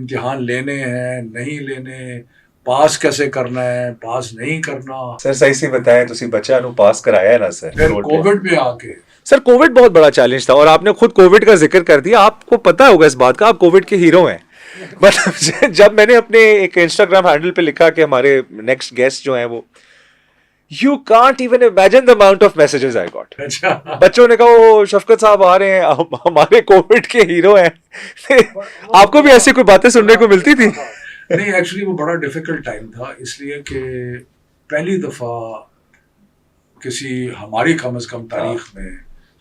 امتحان لینے ہیں نہیں لینے, پاس کیسے کرنا ہے, پاس نہیں کرنا. سر صحیح سے بتائیں, تسی بچہ نو پاس کرایا ہے نا سر؟ پھر کووڈ میں آ کے سر کووڈ بہت بڑا چیلنج تھا, اور آپ نے خود کووڈ کا ذکر کر دیا, آپ کو پتا ہوگا اس بات کا, آپ کووڈ کے ہیرو ہیں. مطلب جب میں نے اپنے ایک انسٹاگرام ہینڈل پہ لکھا کہ ہمارے نیکسٹ گیسٹ جو ہیں وہ, you can't even imagine the amount of messages I got. بچوں نے کہا وہ شفقت صاحب آ رہے ہیں, ہمارے کووڈ کے ہیرو ہیں. آپ کو بھی ایسی کوئی باتیں سننے کو ملتی تھی؟ نہیں, ایکچولی وہ بڑا ڈیفیکلٹ ٹائم تھا, اس لیے کہ پہلی دفعہ کسی ہماری کم از کم تاریخ میں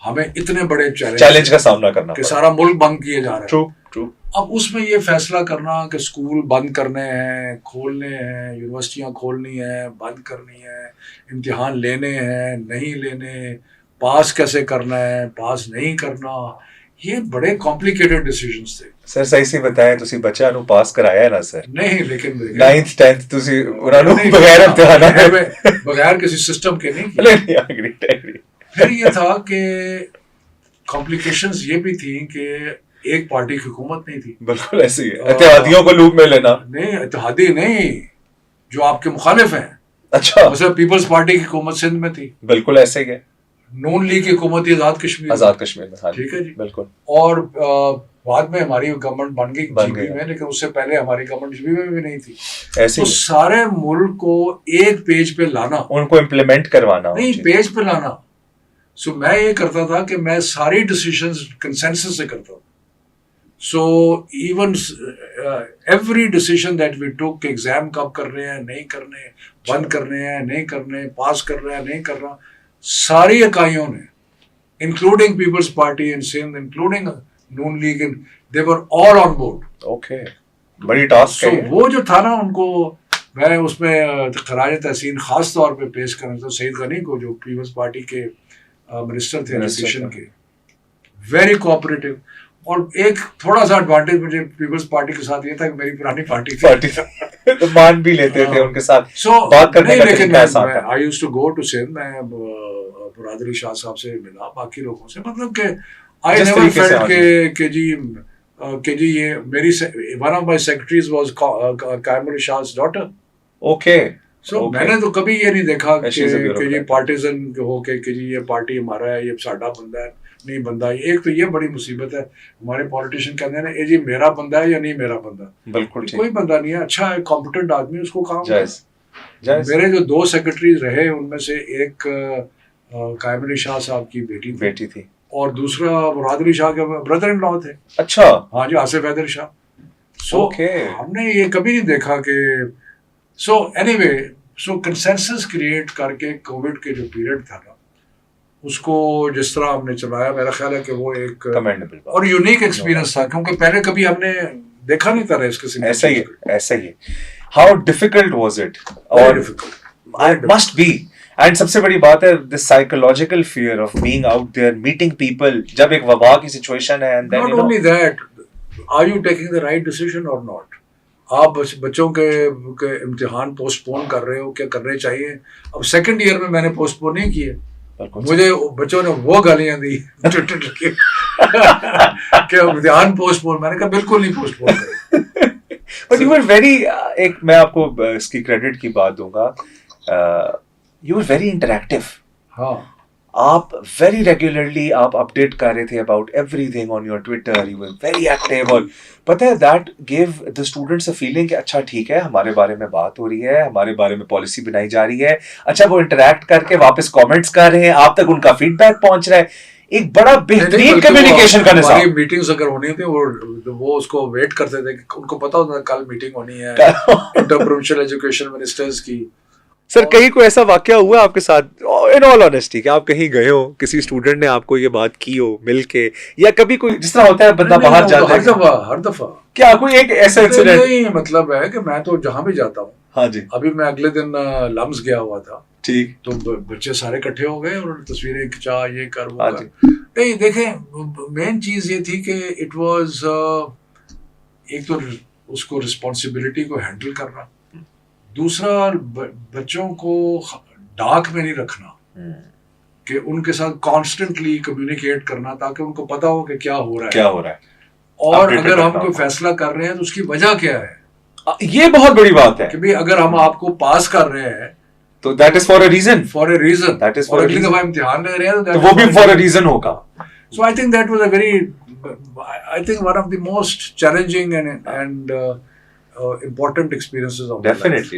ہمیں اتنے بڑے چیلنج کا سامنا کرنا کہ سارا ملک بند کیے جا رہا ہے. ٹرو. اب اس میں یہ فیصلہ کرنا کہ اسکول بند کرنے ہیں, کھولنے ہیں, یونیورسٹیاں کھولنی ہیں, بند کرنی ہیں, امتحان لینے ہیں نہیں لینے, پاس کیسے کرنا ہے, پاس نہیں کرنا, یہ بڑے کمپلیکیٹڈ ڈیسیژنز تھے. سر صحیح سے بتائیں, تسی بچہ نو پاس کرایا ہے نا سر؟ نہیں, لیکن 9th 10th تسی انہاں نو بغیر امتحان بغیر کسی سسٹم کے نہیں کیا. پھر یہ تھا کہ کمپلیکیشنز یہ بھی تھیں کہ ایک پارٹی کی حکومت نہیں تھی. بالکل ایسے ہی ہے, اتحادیوں کو لوپ میں لینا. نہیں, اتحادی نہیں, جو آپ کے مخالف ہیں. اچھا, مثلا پیپلز پارٹی کی حکومت سندھ میں تھی. بالکل ایسے ہی ہے. نون لیگ کی حکومت تھی آزاد کشمیر میں. ٹھیک ہے جی, بالکل. اور بعد میں ہماری گورنمنٹ بن گئی جی پی میں, لیکن اس سے پہلے ہماری گورنمنٹ جی پی میں بھی نہیں تھی. تو سارے ملک کو ایک پیج پہ لانا, ان کو امپلیمنٹ کروانا, نہیں پیج پہ لانا. سو میں یہ کرتا تھا کہ میں ساری ڈیسیژنز کنسنسس سے کرتا ہوں. So even every decision that we talk کہ ایگزام کب کر رہے ہیں نہیں کرنے, بند کرنے ہیں نہیں کرنے, پاس کر رہے ہیں نہیں کرنا, ساری اکائیوں نے including Peoples Party in Sindh, including Noon League, they were all on board. Okay, بڑی ٹاسک ہے. وہ جو تھا نا, ان کو میں اس میں خراج تحسین خاص طور پہ پیش کرنا تھا سعید غنی کو, جو پیپلز پارٹی کے منسٹر تھے ایجوکیشن کے, ویری کوآپریٹو. اور ایک تھوڑا سا ایڈوانٹیج مجھے پیپلز پارٹی کے ساتھ یہ تھا کہ میری پرانی پارٹی تھی, تو مان بھی لیتے تھے ان کے ساتھ بات کرنے کا. لیکن I used to go to Sindh, میں برادری شاہ صاحب سے ملا, باقی لوگوں سے, مطلب کہ I never felt کہ جی یہ میری one of my secretaries was قائم علی شاہ's daughter. اوکے. سو میں نے تو کبھی یہ نہیں دیکھا کہ جی پارٹیزن ہو کے کہ جی یہ پارٹی ہمارا ہے, یہ ساڈا بندہ ہے نہیں بندہ. ایک تو یہ بڑی مصیبت ہے, ہمارے پولیٹیشین کہتے ہیں اے جی میرا بندہ ہے یا نہیں میرا بندہ. بالکل کوئی بندہ نہیں ہے, اچھا ہے کمپیٹنٹ آدمی, اس کو کام. میرے جو 2 سیکرٹریز رہے ان میں سے ایک قائم علی شاہ صاحب کی بیٹی تھی, اور دوسرا مراد علی شاہ کے بردر ان لا تھے. اچھا, ہاں جی, آصف حیدر شاہ. سو ہم نے یہ کبھی نہیں دیکھا کہ سو اینی وے, سو کنسنسس کریٹ کر کے کووڈ کے جو پیریڈ تھا نا, اس کو جس طرح ہم نے چلایا, میرا خیال ہے کہ وہ ایک اور یونیک ایکسپیرینس تھا, کیونکہ پہلے کبھی ہم نے دیکھا نہیں تھا اس قسم. ایسا ہی. How difficult was it? اور مسٹ بی. اینڈ سب سے بڑی بات ہے this psychological fear of being out there, meeting people, جب ایک وبا کی سچویشن ہے. Not only that, are you taking the right decision اور ناٹ. آپ بچوں کے امتحان پوسٹ پون کر رہے ہو, کیا کرنے چاہیے. اب سیکنڈ ایئر میں نے پوسٹ پون نہیں کیے, مجھے بچوں نے وہ گالیاں دی کہ امتحان پوسٹ پون. میں نے کہا بالکل نہیں پوسٹ پون کریں. But you were very, ایک میں آپ کو اس کی کریڈٹ کی بات دوں گا, you were very interactive. ہاں, آپ ویری ریگولرلی آپ اپڈیٹ کر رہے تھے about every thing on your Twitter, you were very active. اور پتہ ہے that give the students a feeling کہ اچھا ٹھیک ہے, ہمارے بارے میں بات ہو رہی ہے, ہمارے بارے میں پالیسی بنائی جا رہی ہے. اچھا وہ انٹریکٹ کر کے واپس کامنٹس کر رہے ہیں, آپ تک ان کا فیڈ بیک پہنچ رہا ہے. ایک بڑا بہترین کمیونیکیشن کا نظام. ہماری میٹنگز اگر ہونی تھی وہ اس کو ویٹ کرتے تھے کہ ان کو پتا ہوتا تھا کل میٹنگ ہونی ہے انٹر پروونشل ایجوکیشن منسٹرز کی. سر کہیں کوئی ایسا واقعہ ہوا آپ کے ساتھ ان آل آنیسٹی کہ آپ کہیں گئے ہو, کسی اسٹوڈنٹ نے آپ کو یہ بات کی ہو مل کے, یا کبھی کوئی جس طرح ہوتا ہے بندہ باہر جاتا ہے ہر دفعہ, کیا کوئی ایک ایسا انسیڈنٹ؟ نہیں, مطلب ہے کہ میں تو جہاں بھی جاتا ہوں. ہاں جی, ابھی میں اگلے دن لمز گیا ہوا تھا, ٹھیک, تو بچے سارے اکٹھے ہو گئے اور تصویریں کھچا, یہ کر وہ کر. نہیں دیکھیں, مین چیز یہ تھی کہ اٹ واز ایک تو اس کو رسپانسبلٹی کو ہینڈل کرنا, دوسرا بچوں کو ڈاک میں نہیں رکھنا, کہ ان کے ساتھ کانسٹنٹلی کمیونیکیٹ کرنا تاکہ ان کو پتا ہو کہ کیا ہو رہا ہے. اور Updated اگر ہم رکھنا کوئی ہوگا. فیصلہ کر رہے ہیں تو اس کی وجہ کیا ہے یہ بہت بڑی بات ہے کہ بھئی اگر ہم آپ کو پاس کر رہے ہیں تو that is for a reason. For a reason That is for اور a اگلی reason. دفعہ امتحان لے رہے ہیں تو وہ بھی فار اے ریزن ہوگا. So I think that was a very, I think one of the most challenging and important experiences of my life. Definitely.